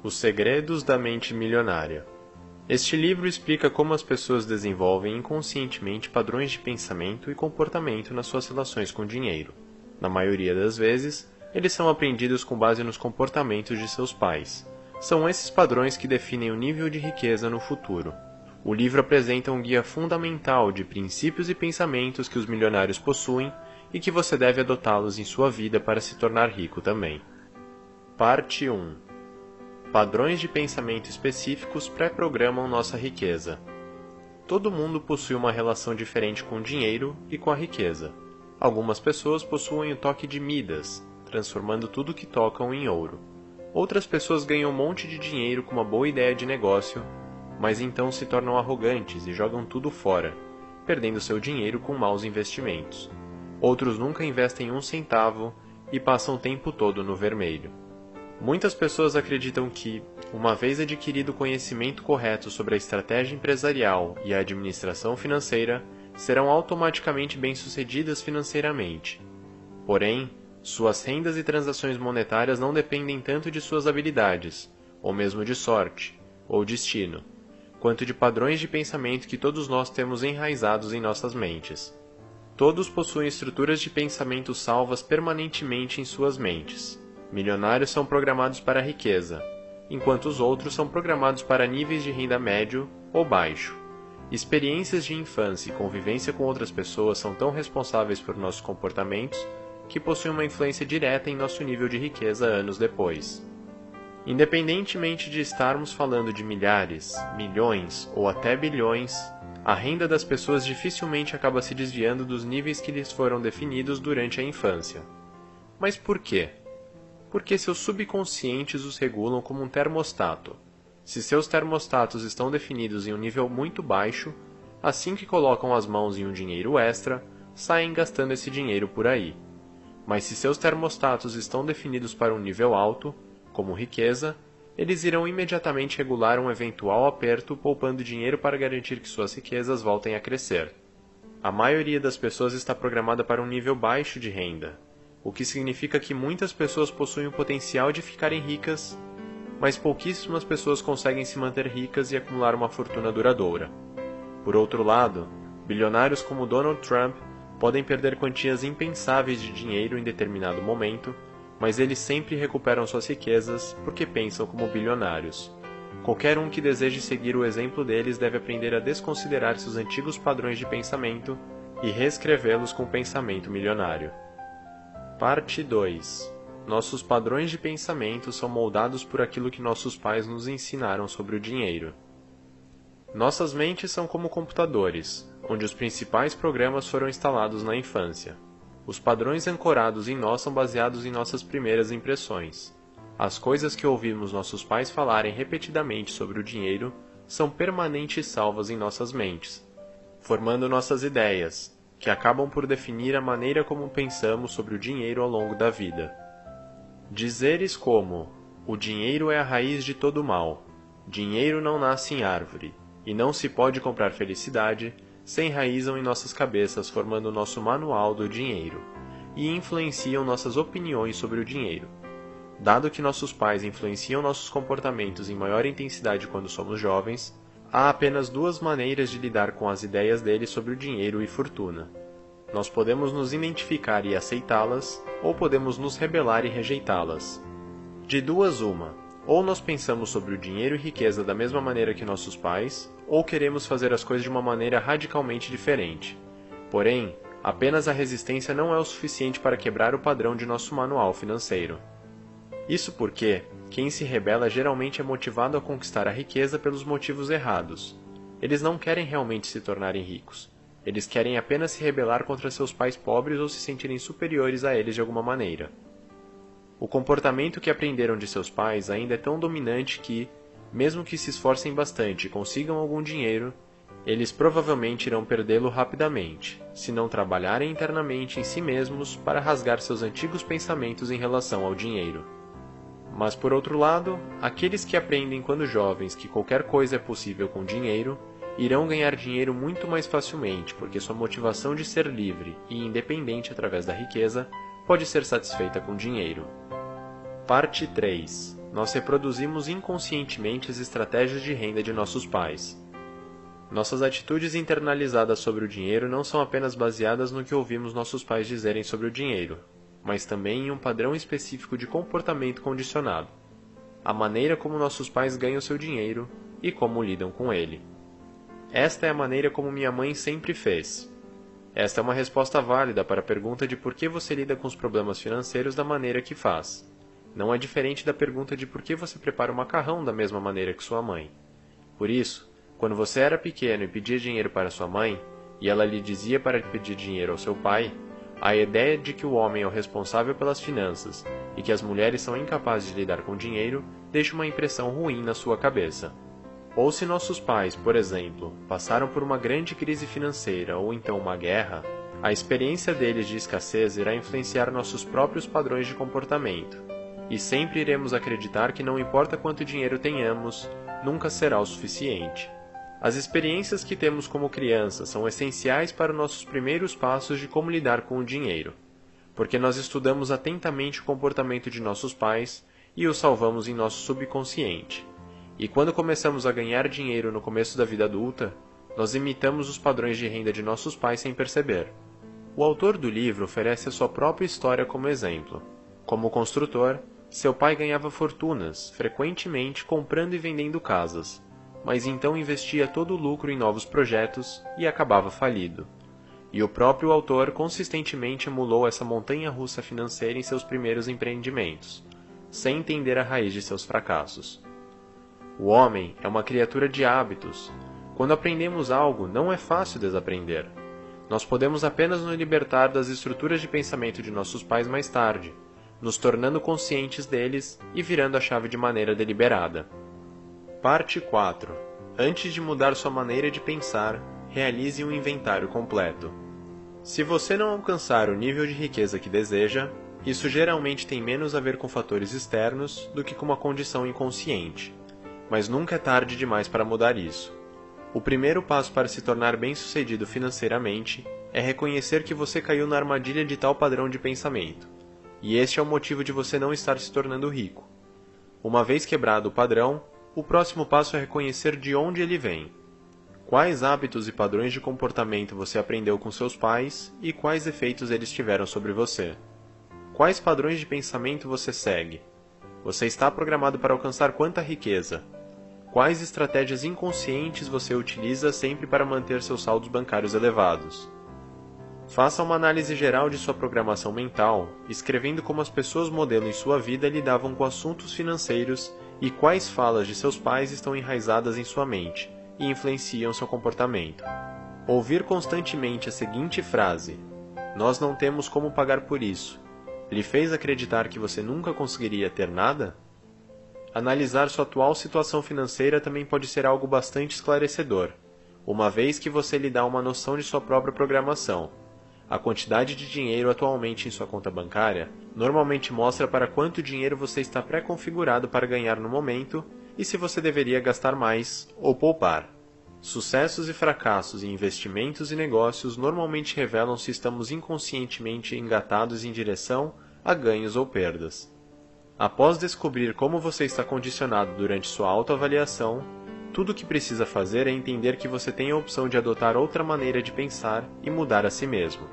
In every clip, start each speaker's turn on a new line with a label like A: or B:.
A: Os Segredos da Mente Milionária. Este livro explica como as pessoas desenvolvem inconscientemente padrões de pensamento e comportamento nas suas relações com o dinheiro. Na maioria das vezes, eles são aprendidos com base nos comportamentos de seus pais. São esses padrões que definem o nível de riqueza no futuro. O livro apresenta um guia fundamental de princípios e pensamentos que os milionários possuem e que você deve adotá-los em sua vida para se tornar rico também. Parte 1. Padrões de pensamento específicos pré-programam nossa riqueza. Todo mundo possui uma relação diferente com o dinheiro e com a riqueza. Algumas pessoas possuem o toque de Midas, transformando tudo que tocam em ouro. Outras pessoas ganham um monte de dinheiro com uma boa ideia de negócio, mas então se tornam arrogantes e jogam tudo fora, perdendo seu dinheiro com maus investimentos. Outros nunca investem um centavo e passam o tempo todo no vermelho. Muitas pessoas acreditam que, uma vez adquirido o conhecimento correto sobre a estratégia empresarial e a administração financeira, serão automaticamente bem-sucedidas financeiramente. Porém, suas rendas e transações monetárias não dependem tanto de suas habilidades, ou mesmo de sorte, ou destino, quanto de padrões de pensamento que todos nós temos enraizados em nossas mentes. Todos possuem estruturas de pensamento salvas permanentemente em suas mentes. Milionários são programados para a riqueza, enquanto os outros são programados para níveis de renda médio ou baixo. Experiências de infância e convivência com outras pessoas são tão responsáveis por nossos comportamentos que possuem uma influência direta em nosso nível de riqueza anos depois. Independentemente de estarmos falando de milhares, milhões ou até bilhões, a renda das pessoas dificilmente acaba se desviando dos níveis que lhes foram definidos durante a infância. Mas por quê? Porque seus subconscientes os regulam como um termostato. Se seus termostatos estão definidos em um nível muito baixo, assim que colocam as mãos em um dinheiro extra, saem gastando esse dinheiro por aí. Mas se seus termostatos estão definidos para um nível alto, como riqueza, eles irão imediatamente regular um eventual aperto, poupando dinheiro para garantir que suas riquezas voltem a crescer. A maioria das pessoas está programada para um nível baixo de renda, o que significa que muitas pessoas possuem o potencial de ficarem ricas, mas pouquíssimas pessoas conseguem se manter ricas e acumular uma fortuna duradoura. Por outro lado, bilionários como Donald Trump podem perder quantias impensáveis de dinheiro em determinado momento, mas eles sempre recuperam suas riquezas porque pensam como bilionários. Qualquer um que deseje seguir o exemplo deles deve aprender a desconsiderar seus antigos padrões de pensamento e reescrevê-los com o pensamento milionário. Parte 2. Nossos padrões de pensamento são moldados por aquilo que nossos pais nos ensinaram sobre o dinheiro. Nossas mentes são como computadores, onde os principais programas foram instalados na infância. Os padrões ancorados em nós são baseados em nossas primeiras impressões. As coisas que ouvimos nossos pais falarem repetidamente sobre o dinheiro são permanentes salvas em nossas mentes, formando nossas ideias, que acabam por definir a maneira como pensamos sobre o dinheiro ao longo da vida. Dizeres como: o dinheiro é a raiz de todo mal, dinheiro não nasce em árvore, e não se pode comprar felicidade, se enraizam em nossas cabeças, formando nosso manual do dinheiro, e influenciam nossas opiniões sobre o dinheiro. Dado que nossos pais influenciam nossos comportamentos em maior intensidade quando somos jovens, há apenas duas maneiras de lidar com as ideias deles sobre o dinheiro e fortuna. Nós podemos nos identificar e aceitá-las, ou podemos nos rebelar e rejeitá-las. De duas uma, ou nós pensamos sobre o dinheiro e riqueza da mesma maneira que nossos pais, ou queremos fazer as coisas de uma maneira radicalmente diferente. Porém, apenas a resistência não é o suficiente para quebrar o padrão de nosso manual financeiro. Isso porque quem se rebela geralmente é motivado a conquistar a riqueza pelos motivos errados. Eles não querem realmente se tornarem ricos. Eles querem apenas se rebelar contra seus pais pobres ou se sentirem superiores a eles de alguma maneira. O comportamento que aprenderam de seus pais ainda é tão dominante que, mesmo que se esforcem bastante e consigam algum dinheiro, eles provavelmente irão perdê-lo rapidamente, se não trabalharem internamente em si mesmos para rasgar seus antigos pensamentos em relação ao dinheiro. Mas, por outro lado, aqueles que aprendem quando jovens que qualquer coisa é possível com dinheiro, irão ganhar dinheiro muito mais facilmente, porque sua motivação de ser livre e independente através da riqueza pode ser satisfeita com dinheiro. Parte 3. nós reproduzimos inconscientemente as estratégias de renda de nossos pais. Nossas atitudes internalizadas sobre o dinheiro não são apenas baseadas no que ouvimos nossos pais dizerem sobre o dinheiro, mas também em um padrão específico de comportamento condicionado, a maneira como nossos pais ganham seu dinheiro e como lidam com ele. Esta é a maneira como minha mãe sempre fez. Esta é uma resposta válida para a pergunta de por que você lida com os problemas financeiros da maneira que faz. Não é diferente da pergunta de por que você prepara o macarrão da mesma maneira que sua mãe. Por isso, quando você era pequeno e pedia dinheiro para sua mãe, e ela lhe dizia para pedir dinheiro ao seu pai, a ideia de que o homem é o responsável pelas finanças e que as mulheres são incapazes de lidar com dinheiro deixa uma impressão ruim na sua cabeça. Ou se nossos pais, por exemplo, passaram por uma grande crise financeira ou então uma guerra, a experiência deles de escassez irá influenciar nossos próprios padrões de comportamento. E sempre iremos acreditar que não importa quanto dinheiro tenhamos, nunca será o suficiente. As experiências que temos como crianças são essenciais para nossos primeiros passos de como lidar com o dinheiro, porque nós estudamos atentamente o comportamento de nossos pais e o salvamos em nosso subconsciente. E quando começamos a ganhar dinheiro no começo da vida adulta, nós imitamos os padrões de renda de nossos pais sem perceber. O autor do livro oferece a sua própria história como exemplo. Como construtor, seu pai ganhava fortunas, frequentemente comprando e vendendo casas, mas então investia todo o lucro em novos projetos e acabava falido. E o próprio autor consistentemente emulou essa montanha-russa financeira em seus primeiros empreendimentos, sem entender a raiz de seus fracassos. O homem é uma criatura de hábitos. Quando aprendemos algo, não é fácil desaprender. Nós podemos apenas nos libertar das estruturas de pensamento de nossos pais mais tarde, nos tornando conscientes deles e virando a chave de maneira deliberada. Parte 4. Antes de mudar sua maneira de pensar, realize um inventário completo. Se você não alcançar o nível de riqueza que deseja, isso geralmente tem menos a ver com fatores externos do que com uma condição inconsciente. Mas nunca é tarde demais para mudar isso. O primeiro passo para se tornar bem-sucedido financeiramente é reconhecer que você caiu na armadilha de tal padrão de pensamento. E este é o motivo de você não estar se tornando rico. Uma vez quebrado o padrão, o próximo passo é reconhecer de onde ele vem. Quais hábitos e padrões de comportamento você aprendeu com seus pais e quais efeitos eles tiveram sobre você? Quais padrões de pensamento você segue? Você está programado para alcançar quanta riqueza? Quais estratégias inconscientes você utiliza sempre para manter seus saldos bancários elevados? Faça uma análise geral de sua programação mental, escrevendo como as pessoas modelo em sua vida lidavam com assuntos financeiros e quais falas de seus pais estão enraizadas em sua mente e influenciam seu comportamento. Ouvir constantemente a seguinte frase: "Nós não temos como pagar por isso", lhe fez acreditar que você nunca conseguiria ter nada? Analisar sua atual situação financeira também pode ser algo bastante esclarecedor, uma vez que você lhe dá uma noção de sua própria programação. A quantidade de dinheiro atualmente em sua conta bancária normalmente mostra para quanto dinheiro você está pré-configurado para ganhar no momento e se você deveria gastar mais ou poupar. Sucessos e fracassos em investimentos e negócios normalmente revelam se estamos inconscientemente engatados em direção a ganhos ou perdas. Após descobrir como você está condicionado durante sua autoavaliação, tudo o que precisa fazer é entender que você tem a opção de adotar outra maneira de pensar e mudar a si mesmo,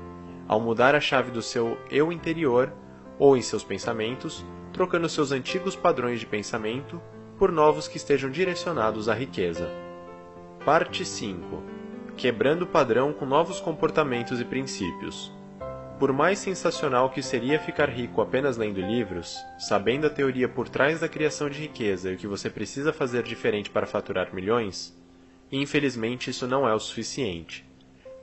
A: ao mudar a chave do seu eu interior ou em seus pensamentos, trocando seus antigos padrões de pensamento por novos que estejam direcionados à riqueza. Parte 5. Quebrando o padrão com novos comportamentos e princípios. Por mais sensacional que seria ficar rico apenas lendo livros, sabendo a teoria por trás da criação de riqueza e o que você precisa fazer diferente para faturar milhões, infelizmente isso não é o suficiente.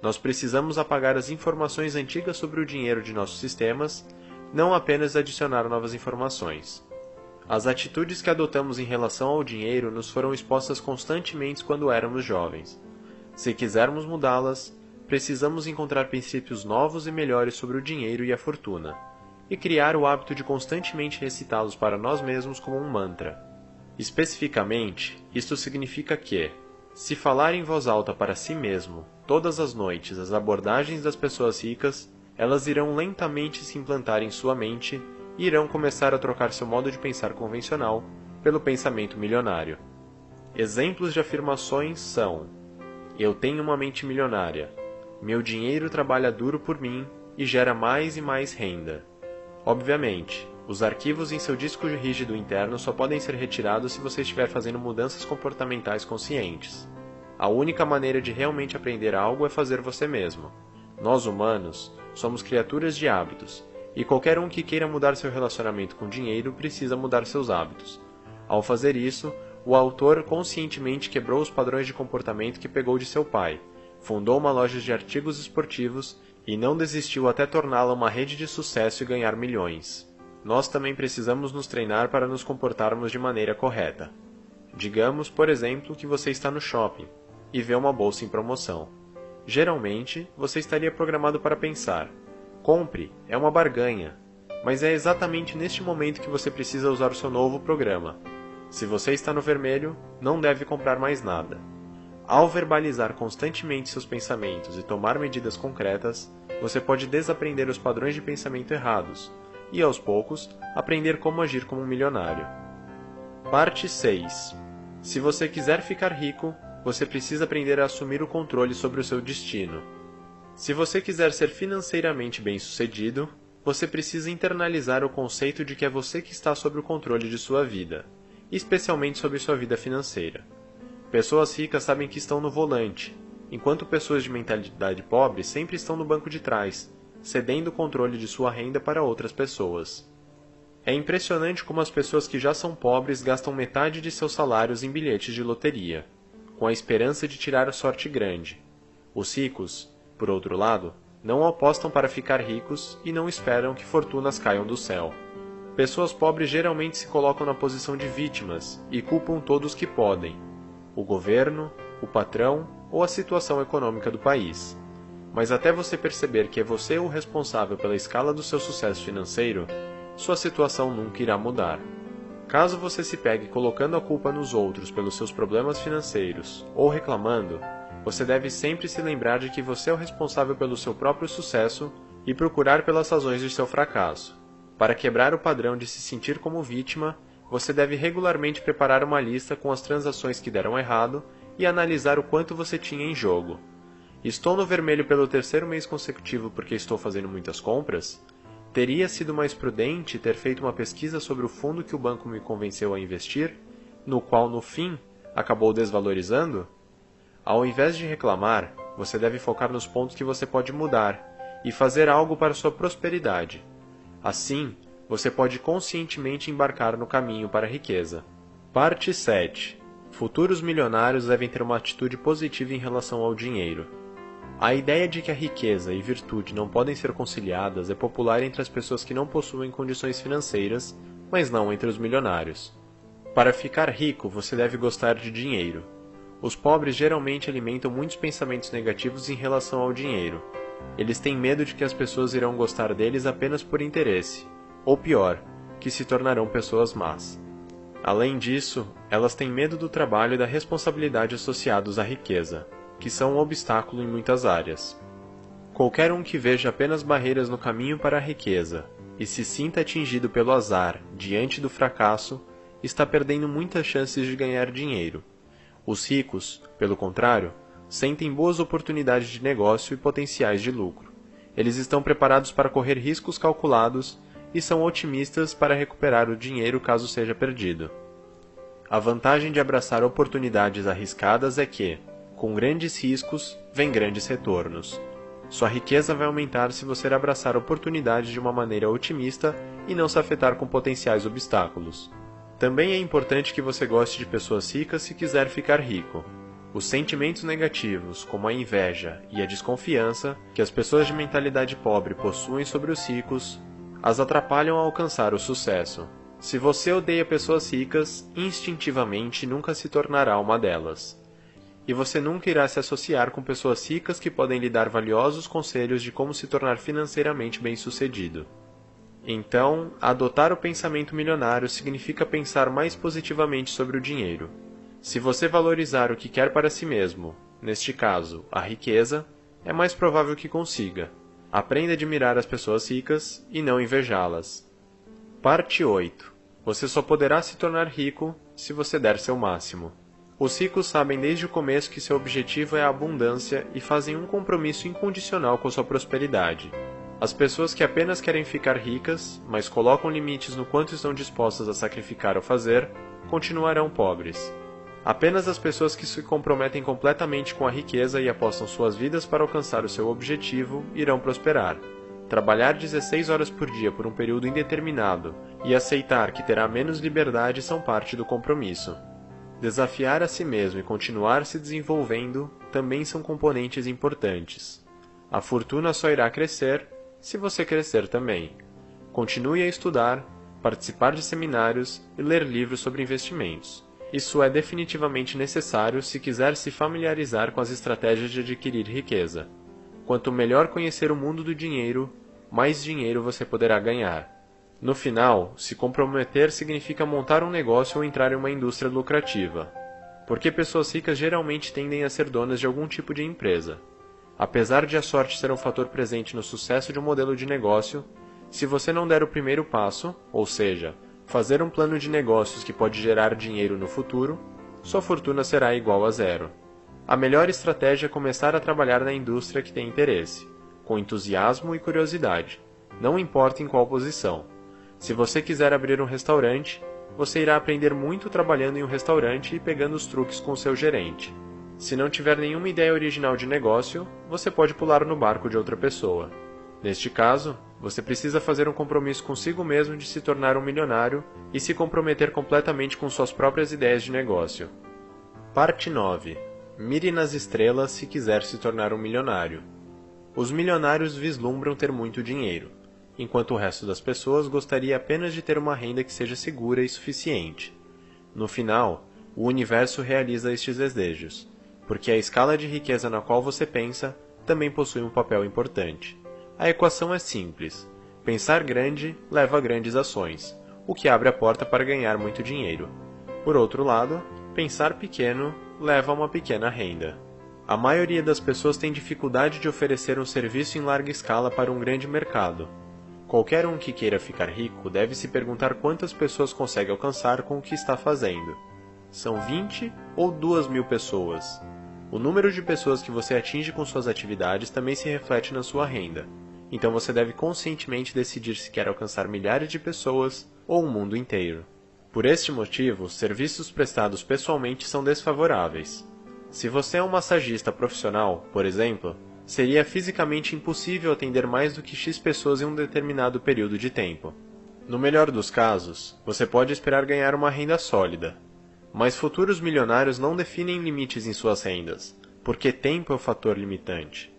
A: Nós precisamos apagar as informações antigas sobre o dinheiro de nossos sistemas, não apenas adicionar novas informações. As atitudes que adotamos em relação ao dinheiro nos foram expostas constantemente quando éramos jovens. Se quisermos mudá-las, precisamos encontrar princípios novos e melhores sobre o dinheiro e a fortuna, e criar o hábito de constantemente recitá-los para nós mesmos como um mantra. Especificamente, isto significa que, se falar em voz alta para si mesmo, todas as noites, as abordagens das pessoas ricas, elas irão lentamente se implantar em sua mente e irão começar a trocar seu modo de pensar convencional pelo pensamento milionário. Exemplos de afirmações são: eu tenho uma mente milionária. Meu dinheiro trabalha duro por mim e gera mais e mais renda. Obviamente, os arquivos em seu disco rígido interno só podem ser retirados se você estiver fazendo mudanças comportamentais conscientes. A única maneira de realmente aprender algo é fazer você mesmo. Nós humanos somos criaturas de hábitos, e qualquer um que queira mudar seu relacionamento com dinheiro precisa mudar seus hábitos. Ao fazer isso, o autor conscientemente quebrou os padrões de comportamento que pegou de seu pai, fundou uma loja de artigos esportivos e não desistiu até torná-la uma rede de sucesso e ganhar milhões. Nós também precisamos nos treinar para nos comportarmos de maneira correta. Digamos, por exemplo, que você está no shopping e vê uma bolsa em promoção. Geralmente, você estaria programado para pensar: compre, é uma barganha. Mas é exatamente neste momento que você precisa usar o seu novo programa. Se você está no vermelho, não deve comprar mais nada. Ao verbalizar constantemente seus pensamentos e tomar medidas concretas, você pode desaprender os padrões de pensamento errados e, aos poucos, aprender como agir como um milionário. Parte 6. Se você quiser ficar rico, você precisa aprender a assumir o controle sobre o seu destino. Se você quiser ser financeiramente bem-sucedido, você precisa internalizar o conceito de que é você que está sob o controle de sua vida, especialmente sobre sua vida financeira. Pessoas ricas sabem que estão no volante, enquanto pessoas de mentalidade pobre sempre estão no banco de trás, cedendo o controle de sua renda para outras pessoas. É impressionante como as pessoas que já são pobres gastam metade de seus salários em bilhetes de loteria, com a esperança de tirar a sorte grande. Os ricos, por outro lado, não apostam para ficar ricos e não esperam que fortunas caiam do céu. Pessoas pobres geralmente se colocam na posição de vítimas e culpam todos que podem: o governo, o patrão ou a situação econômica do país. Mas até você perceber que é você o responsável pela escala do seu sucesso financeiro, sua situação nunca irá mudar. Caso você se pegue colocando a culpa nos outros pelos seus problemas financeiros ou reclamando, você deve sempre se lembrar de que você é o responsável pelo seu próprio sucesso e procurar pelas razões de seu fracasso. Para quebrar o padrão de se sentir como vítima, você deve regularmente preparar uma lista com as transações que deram errado e analisar o quanto você tinha em jogo. Estou no vermelho pelo 3º mês consecutivo porque estou fazendo muitas compras? Teria sido mais prudente ter feito uma pesquisa sobre o fundo que o banco me convenceu a investir, no qual, no fim, acabou desvalorizando? Ao invés de reclamar, você deve focar nos pontos que você pode mudar e fazer algo para sua prosperidade. Assim, você pode conscientemente embarcar no caminho para a riqueza. Parte 7. Futuros milionários devem ter uma atitude positiva em relação ao dinheiro. A ideia de que a riqueza e virtude não podem ser conciliadas é popular entre as pessoas que não possuem condições financeiras, mas não entre os milionários. Para ficar rico, você deve gostar de dinheiro. Os pobres geralmente alimentam muitos pensamentos negativos em relação ao dinheiro. Eles têm medo de que as pessoas irão gostar deles apenas por interesse, ou pior, que se tornarão pessoas más. Além disso, elas têm medo do trabalho e da responsabilidade associados à riqueza, que são um obstáculo em muitas áreas. Qualquer um que veja apenas barreiras no caminho para a riqueza e se sinta atingido pelo azar diante do fracasso, está perdendo muitas chances de ganhar dinheiro. Os ricos, pelo contrário, sentem boas oportunidades de negócio e potenciais de lucro. Eles estão preparados para correr riscos calculados e são otimistas para recuperar o dinheiro caso seja perdido. A vantagem de abraçar oportunidades arriscadas é que, com grandes riscos, vem grandes retornos. Sua riqueza vai aumentar se você abraçar oportunidades de uma maneira otimista e não se afetar com potenciais obstáculos. Também é importante que você goste de pessoas ricas se quiser ficar rico. Os sentimentos negativos, como a inveja e a desconfiança, que as pessoas de mentalidade pobre possuem sobre os ricos, as atrapalham a alcançar o sucesso. Se você odeia pessoas ricas, instintivamente nunca se tornará uma delas. E você nunca irá se associar com pessoas ricas que podem lhe dar valiosos conselhos de como se tornar financeiramente bem-sucedido. Então, adotar o pensamento milionário significa pensar mais positivamente sobre o dinheiro. Se você valorizar o que quer para si mesmo, neste caso, a riqueza, é mais provável que consiga. Aprenda a admirar as pessoas ricas e não invejá-las. Parte 8. Você só poderá se tornar rico se você der seu máximo. Os ricos sabem desde o começo que seu objetivo é a abundância e fazem um compromisso incondicional com sua prosperidade. As pessoas que apenas querem ficar ricas, mas colocam limites no quanto estão dispostas a sacrificar ou fazer, continuarão pobres. Apenas as pessoas que se comprometem completamente com a riqueza e apostam suas vidas para alcançar o seu objetivo irão prosperar. Trabalhar 16 horas por dia por um período indeterminado e aceitar que terá menos liberdade são parte do compromisso. Desafiar a si mesmo e continuar se desenvolvendo também são componentes importantes. A fortuna só irá crescer se você crescer também. Continue a estudar, participar de seminários e ler livros sobre investimentos. Isso é definitivamente necessário se quiser se familiarizar com as estratégias de adquirir riqueza. Quanto melhor conhecer o mundo do dinheiro, mais dinheiro você poderá ganhar. No final, se comprometer significa montar um negócio ou entrar em uma indústria lucrativa. Porque pessoas ricas geralmente tendem a ser donas de algum tipo de empresa. Apesar de a sorte ser um fator presente no sucesso de um modelo de negócio, se você não der o primeiro passo, ou seja, fazer um plano de negócios que pode gerar dinheiro no futuro, sua fortuna será igual a zero. A melhor estratégia é começar a trabalhar na indústria que tem interesse, com entusiasmo e curiosidade, não importa em qual posição. Se você quiser abrir um restaurante, você irá aprender muito trabalhando em um restaurante e pegando os truques com o seu gerente. Se não tiver nenhuma ideia original de negócio, você pode pular no barco de outra pessoa. Neste caso, você precisa fazer um compromisso consigo mesmo de se tornar um milionário e se comprometer completamente com suas próprias ideias de negócio. Parte 9. Mire nas estrelas se quiser se tornar um milionário. Os milionários vislumbram ter muito dinheiro, enquanto o resto das pessoas gostaria apenas de ter uma renda que seja segura e suficiente. No final, o universo realiza estes desejos, porque a escala de riqueza na qual você pensa também possui um papel importante. A equação é simples. Pensar grande leva a grandes ações, o que abre a porta para ganhar muito dinheiro. Por outro lado, pensar pequeno leva a uma pequena renda. A maioria das pessoas tem dificuldade de oferecer um serviço em larga escala para um grande mercado. Qualquer um que queira ficar rico deve se perguntar quantas pessoas consegue alcançar com o que está fazendo. São 20 ou 2.000 pessoas? O número de pessoas que você atinge com suas atividades também se reflete na sua renda. Então você deve conscientemente decidir se quer alcançar milhares de pessoas ou o mundo inteiro. Por este motivo, serviços prestados pessoalmente são desfavoráveis. Se você é um massagista profissional, por exemplo, seria fisicamente impossível atender mais do que X pessoas em um determinado período de tempo. No melhor dos casos, você pode esperar ganhar uma renda sólida. Mas futuros milionários não definem limites em suas rendas, porque tempo é o fator limitante.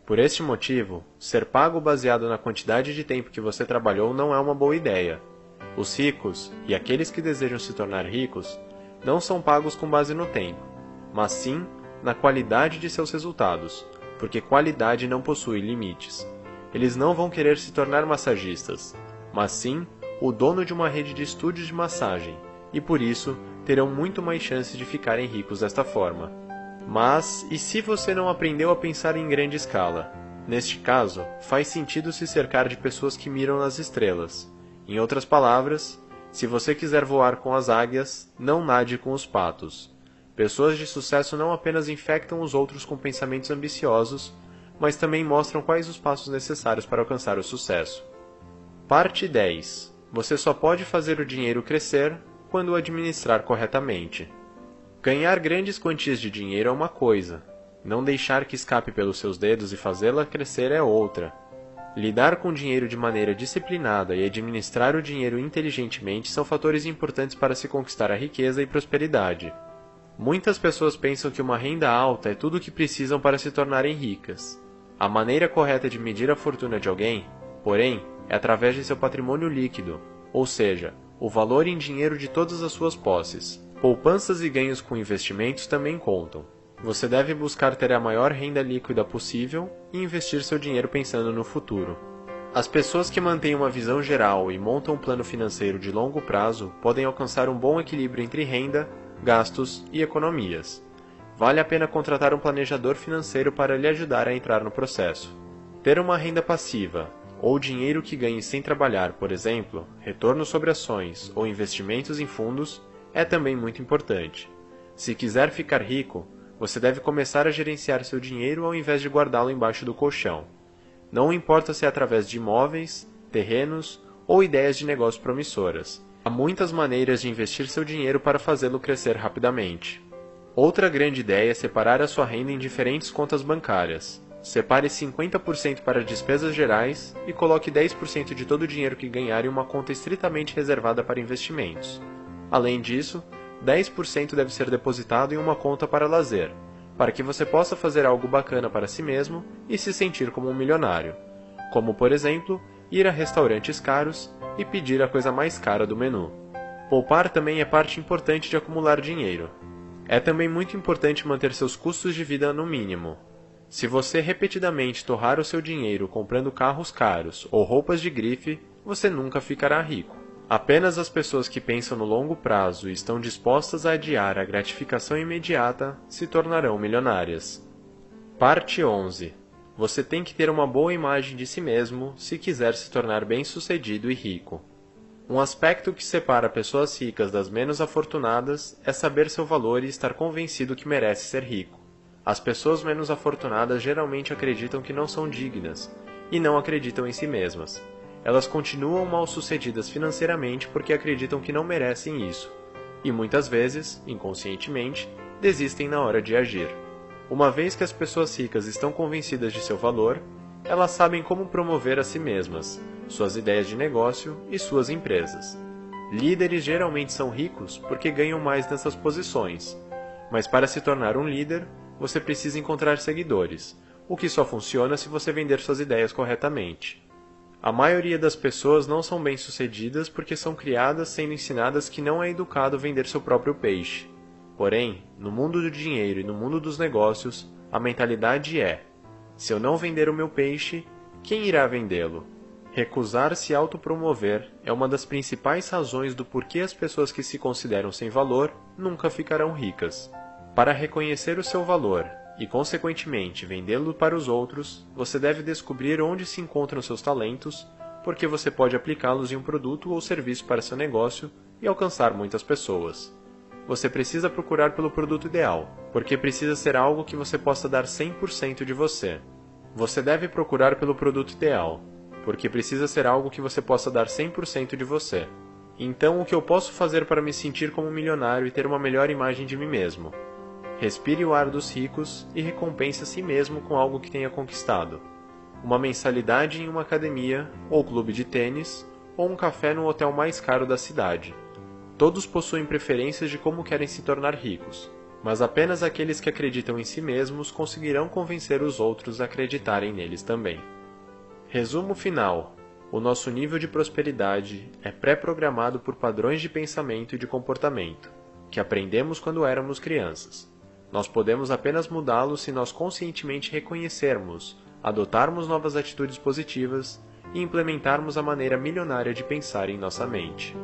A: Por este motivo, ser pago baseado na quantidade de tempo que você trabalhou não é uma boa ideia. Os ricos, e aqueles que desejam se tornar ricos, não são pagos com base no tempo, mas sim na qualidade de seus resultados, porque qualidade não possui limites. Eles não vão querer se tornar massagistas, mas sim o dono de uma rede de estúdios de massagem, e por isso terão muito mais chance de ficarem ricos desta forma. Mas, e se você não aprendeu a pensar em grande escala? Neste caso, faz sentido se cercar de pessoas que miram nas estrelas. Em outras palavras, se você quiser voar com as águias, não nade com os patos. Pessoas de sucesso não apenas infectam os outros com pensamentos ambiciosos, mas também mostram quais os passos necessários para alcançar o sucesso. Parte 10. Você só pode fazer o dinheiro crescer quando o administrar corretamente. Ganhar grandes quantias de dinheiro é uma coisa, não deixar que escape pelos seus dedos e fazê-la crescer é outra. Lidar com dinheiro de maneira disciplinada e administrar o dinheiro inteligentemente são fatores importantes para se conquistar a riqueza e prosperidade. Muitas pessoas pensam que uma renda alta é tudo o que precisam para se tornarem ricas. A maneira correta de medir a fortuna de alguém, porém, é através de seu patrimônio líquido, ou seja, o valor em dinheiro de todas as suas posses. Poupanças e ganhos com investimentos também contam. Você deve buscar ter a maior renda líquida possível e investir seu dinheiro pensando no futuro. As pessoas que mantêm uma visão geral e montam um plano financeiro de longo prazo podem alcançar um bom equilíbrio entre renda, gastos e economias. Vale a pena contratar um planejador financeiro para lhe ajudar a entrar no processo. Ter uma renda passiva, ou dinheiro que ganhe sem trabalhar, por exemplo, retorno sobre ações ou investimentos em fundos, é também muito importante. Se quiser ficar rico, você deve começar a gerenciar seu dinheiro ao invés de guardá-lo embaixo do colchão. Não importa se é através de imóveis, terrenos ou ideias de negócio promissoras. Há muitas maneiras de investir seu dinheiro para fazê-lo crescer rapidamente. Outra grande ideia é separar a sua renda em diferentes contas bancárias. Separe 50% para despesas gerais e coloque 10% de todo o dinheiro que ganhar em uma conta estritamente reservada para investimentos. Além disso, 10% deve ser depositado em uma conta para lazer, para que você possa fazer algo bacana para si mesmo e se sentir como um milionário, como, por exemplo, ir a restaurantes caros e pedir a coisa mais cara do menu. Poupar também é parte importante de acumular dinheiro. É também muito importante manter seus custos de vida no mínimo. Se você repetidamente torrar o seu dinheiro comprando carros caros ou roupas de grife, você nunca ficará rico. Apenas as pessoas que pensam no longo prazo e estão dispostas a adiar a gratificação imediata se tornarão milionárias. Parte 11. Você tem que ter uma boa imagem de si mesmo se quiser se tornar bem-sucedido e rico. Um aspecto que separa pessoas ricas das menos afortunadas é saber seu valor e estar convencido que merece ser rico. As pessoas menos afortunadas geralmente acreditam que não são dignas e não acreditam em si mesmas. Elas continuam mal-sucedidas financeiramente porque acreditam que não merecem isso, e muitas vezes, inconscientemente, desistem na hora de agir. Uma vez que as pessoas ricas estão convencidas de seu valor, elas sabem como promover a si mesmas, suas ideias de negócio e suas empresas. Líderes geralmente são ricos porque ganham mais nessas posições, mas para se tornar um líder, você precisa encontrar seguidores, o que só funciona se você vender suas ideias corretamente. A maioria das pessoas não são bem-sucedidas porque são criadas sendo ensinadas que não é educado vender seu próprio peixe. Porém, no mundo do dinheiro e no mundo dos negócios, a mentalidade é: se eu não vender o meu peixe, quem irá vendê-lo? Recusar-se a autopromover é uma das principais razões do porquê as pessoas que se consideram sem valor nunca ficarão ricas. Para reconhecer o seu valor e, consequentemente, vendê-lo para os outros, você deve descobrir onde se encontram seus talentos, porque você pode aplicá-los em um produto ou serviço para seu negócio e alcançar muitas pessoas. Você precisa procurar pelo produto ideal, porque precisa ser algo que você possa dar 100% de você. Você deve procurar pelo produto ideal, porque precisa ser algo que você possa dar 100% de você. Então, o que eu posso fazer para me sentir como um milionário e ter uma melhor imagem de mim mesmo? Respire o ar dos ricos e recompense a si mesmo com algo que tenha conquistado. Uma mensalidade em uma academia, ou clube de tênis, ou um café no hotel mais caro da cidade. Todos possuem preferências de como querem se tornar ricos, mas apenas aqueles que acreditam em si mesmos conseguirão convencer os outros a acreditarem neles também. Resumo final: o nosso nível de prosperidade é pré-programado por padrões de pensamento e de comportamento, que aprendemos quando éramos crianças. Nós podemos apenas mudá-los se nós conscientemente reconhecermos, adotarmos novas atitudes positivas e implementarmos a maneira milionária de pensar em nossa mente.